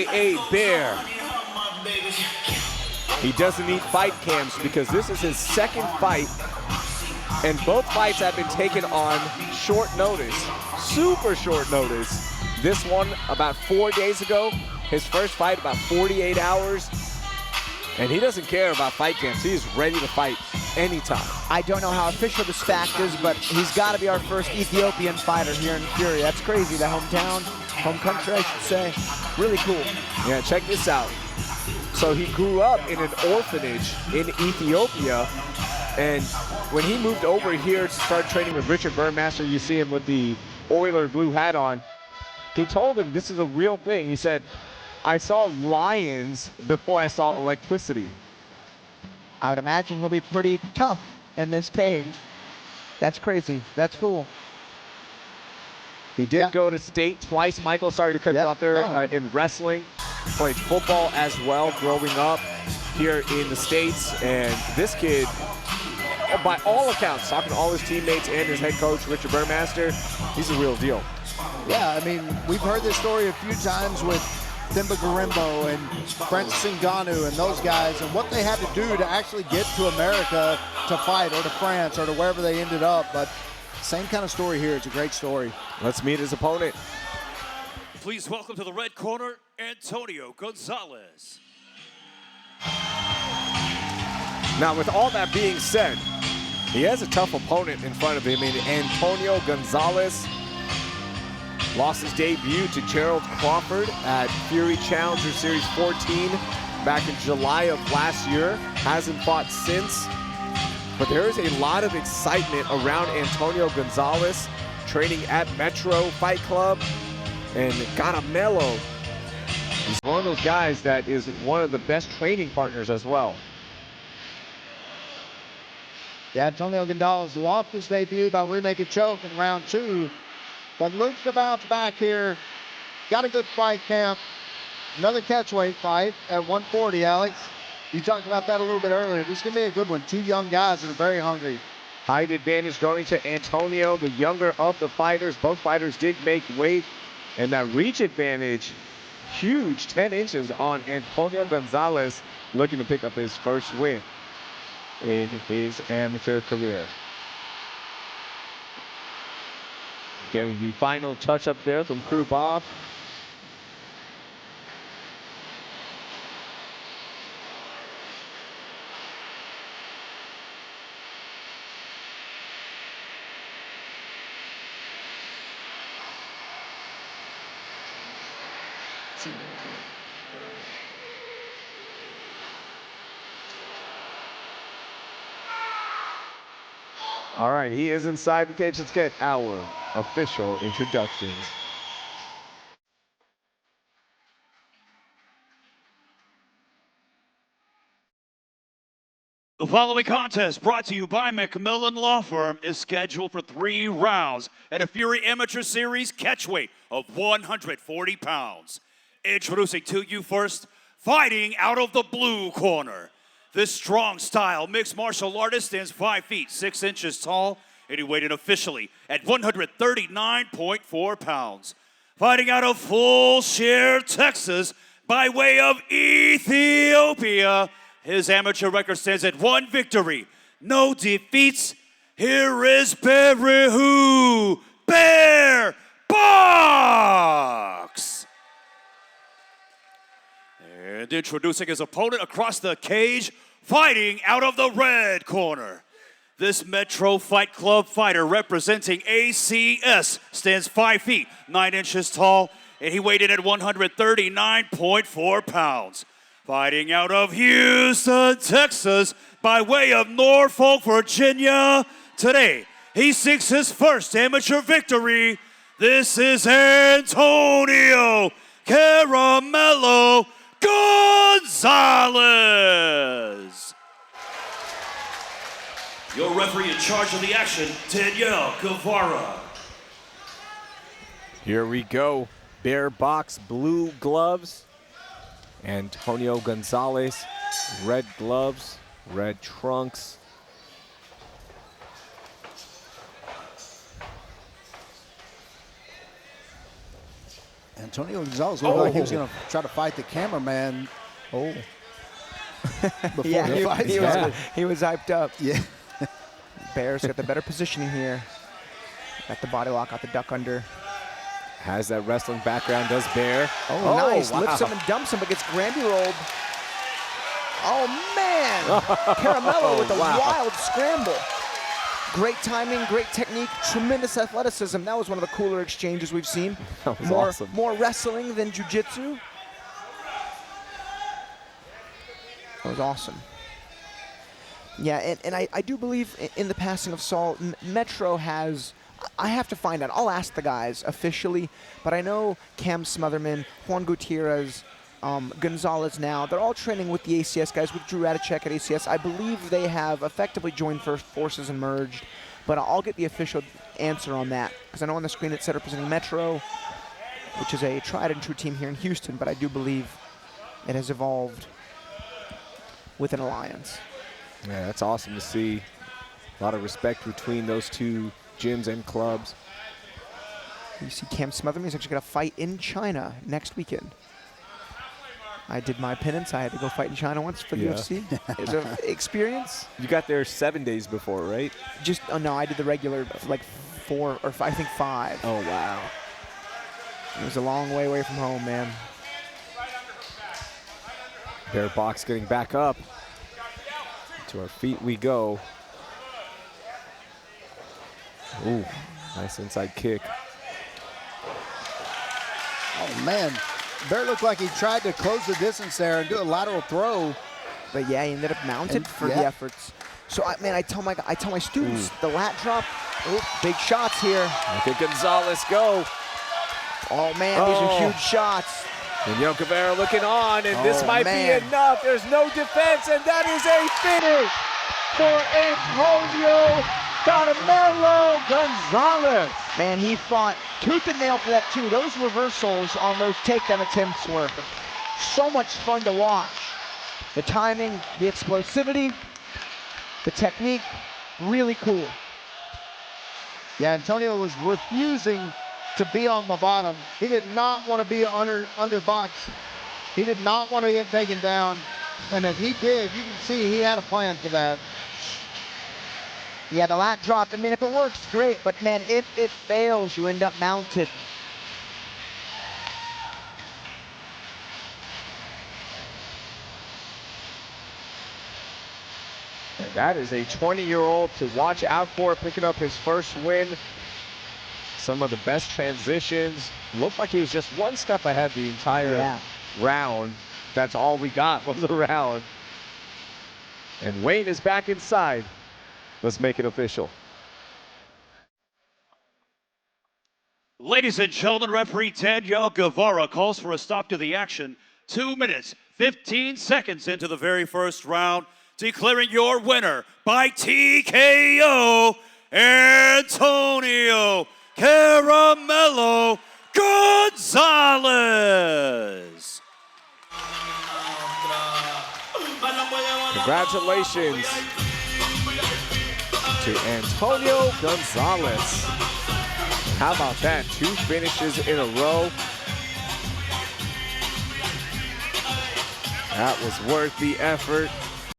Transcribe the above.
A Bear. He doesn't need fight cams because this is his second fight, and both fights have been taken on short notice, super short notice. This one about 4 days ago, his first fight about 48 hours, and he doesn't care about fight cams. He's ready to fight anytime. I don't know how official this fact is, but he's got to be our first Ethiopian fighter here in Fury. That's crazy. The hometown, home country, I should say. Really cool. Yeah, check this out. So he grew up in an orphanage in Ethiopia, and when he moved over here to start training with Richard Burmaster, you see him with the Oiler blue hat on, he told him this is a real thing. He said, I saw lions before I saw electricity. I would imagine he'll be pretty tough in this cage. That's crazy. That's cool. He did go to state twice. Michael, sorry to cut you off there, in wrestling. Played football as well growing up here in the States. And this kid, by all accounts, talking to all his teammates and his head coach, Richard Burmaster, he's a real deal. Yeah, I mean, we've heard this story a few times with Thimba Garimbo and Francis Ngannou and those guys, and what they had to do to actually get to America to fight, or to France, or to wherever they ended up. But same kind of story here. It's a great story. Let's meet his opponent. Please welcome to the red corner, Antonio Gonzalez. Now, with all that being said, he has a tough opponent in front of him in Antonio Gonzalez. Lost his debut to Gerald Crawford at Fury Challenger Series 14 back in July of last year. Hasn't fought since. But there is a lot of excitement around Antonio Gonzalez, training at Metro Fight Club. And Caramelo, he's one of those guys that is one of the best training partners as well. Yeah, Antonio Gonzalez lost his debut by rear naked choke in round 2. But looks to bounce back here. Got a good fight camp. Another catchweight fight at 140, Alex. You talked about that a little bit earlier. This is going to be a good one. Two young guys that are very hungry. Height advantage going to Antonio, the younger of the fighters. Both fighters did make weight. And that reach advantage, huge, 10 inches on Antonio Gonzalez, looking to pick up his first win in his amateur career. Getting the final touch up there from Crew Bob. All right, he is inside the cage. Let's get our official introductions. The following contest, brought to you by McMillan Law Firm, is scheduled for 3 rounds at a Fury Amateur Series catchweight of 140 pounds. Introducing to you first, fighting out of the blue corner. This strong-style mixed martial artist stands 5 feet 6 inches tall, and he weighed in officially at 139.4 pounds. Fighting out of Full Share, Texas, by way of Ethiopia, his amateur record stands at 1 victory, no defeats. Here is Bear Box! And introducing his opponent across the cage, fighting out of the red corner. This Metro Fight Club fighter representing ACS stands 5 feet 9 inches tall, and he weighed in at 139.4 pounds. Fighting out of Houston, Texas, by way of Norfolk, Virginia. Today, he seeks his first amateur victory. This is Antonio Caramelo Gonzalez. Your referee in charge of the action, Danielle Guevara. Here we go. Bear Box blue gloves. Antonio Gonzalez, red gloves, red trunks. Antonio Gonzalez looked like he was going to try to fight the cameraman. Oh. Before Yeah, the fight. he was hyped up. Yeah. Bear's got the better positioning here. Got the body lock, got the duck under. Has that wrestling background, does Bear. Oh, nice. Wow. Lifts him and dumps him, but gets Granby rolled. Oh, man. Caramello with a wild scramble. Great timing, great technique, tremendous athleticism. That was one of the cooler exchanges we've seen. That was awesome. More wrestling than jiu-jitsu. That was awesome. Yeah, and I do believe in the passing of Saul. Metro has, I have to find out. I'll ask the guys officially, but I know Cam Smotherman, Juan Gutierrez, Gonzalez now, they're all training with the ACS guys, with Drew Radicek at ACS. I believe they have effectively joined First Forces and merged, but I'll get the official answer on that, because I know on the screen it said representing Metro, which is a tried and true team here in Houston, but I do believe it has evolved with an alliance. Yeah, that's awesome to see. A lot of respect between those two gyms and clubs. You see Cam Smotherman is actually going to fight in China next weekend. I did my penance. I had to go fight in China once for the UFC. It was an experience. You got there 7 days before, right? Just, oh no, I did the regular, like 4 or 5, I think 5. Oh, wow. It was a long way away from home, man. Bear Box getting back up. To our feet we go. Ooh, nice inside kick. Oh, man. Bear looked like he tried to close the distance there and do a lateral throw. But yeah, he ended up mounted for the efforts. So, I tell my students, the lat drop, big shots here. Look at Gonzalez go. Oh, man, these are huge shots. And Yo Cabrera looking on, and this might be enough. There's no defense, and that is a finish for Antonio Gonzalez. Man, he fought tooth and nail for that, too. Those reversals on those takedown attempts were so much fun to watch. The timing, the explosivity, the technique, really cool. Yeah, Antonio was refusing to be on the bottom. He did not want to be under box. He did not want to get taken down. And if he did, you can see he had a plan for that. Yeah, the lat drop, I mean, if it works, great. But, man, if it fails, you end up mounted. And that is a 20-year-old to watch out for, picking up his first win. Some of the best transitions. Looked like he was just one step ahead the entire round. That's all we got was a round. And Wayne is back inside. Let's make it official. Ladies and gentlemen, referee Daniel Guevara calls for a stop to the action. 2 minutes, 15 seconds into the very first round, declaring your winner by TKO, Antonio Caramello Gonzalez. Congratulations to Antonio Gonzalez. How about that? 2 finishes in a row. That was worth the effort.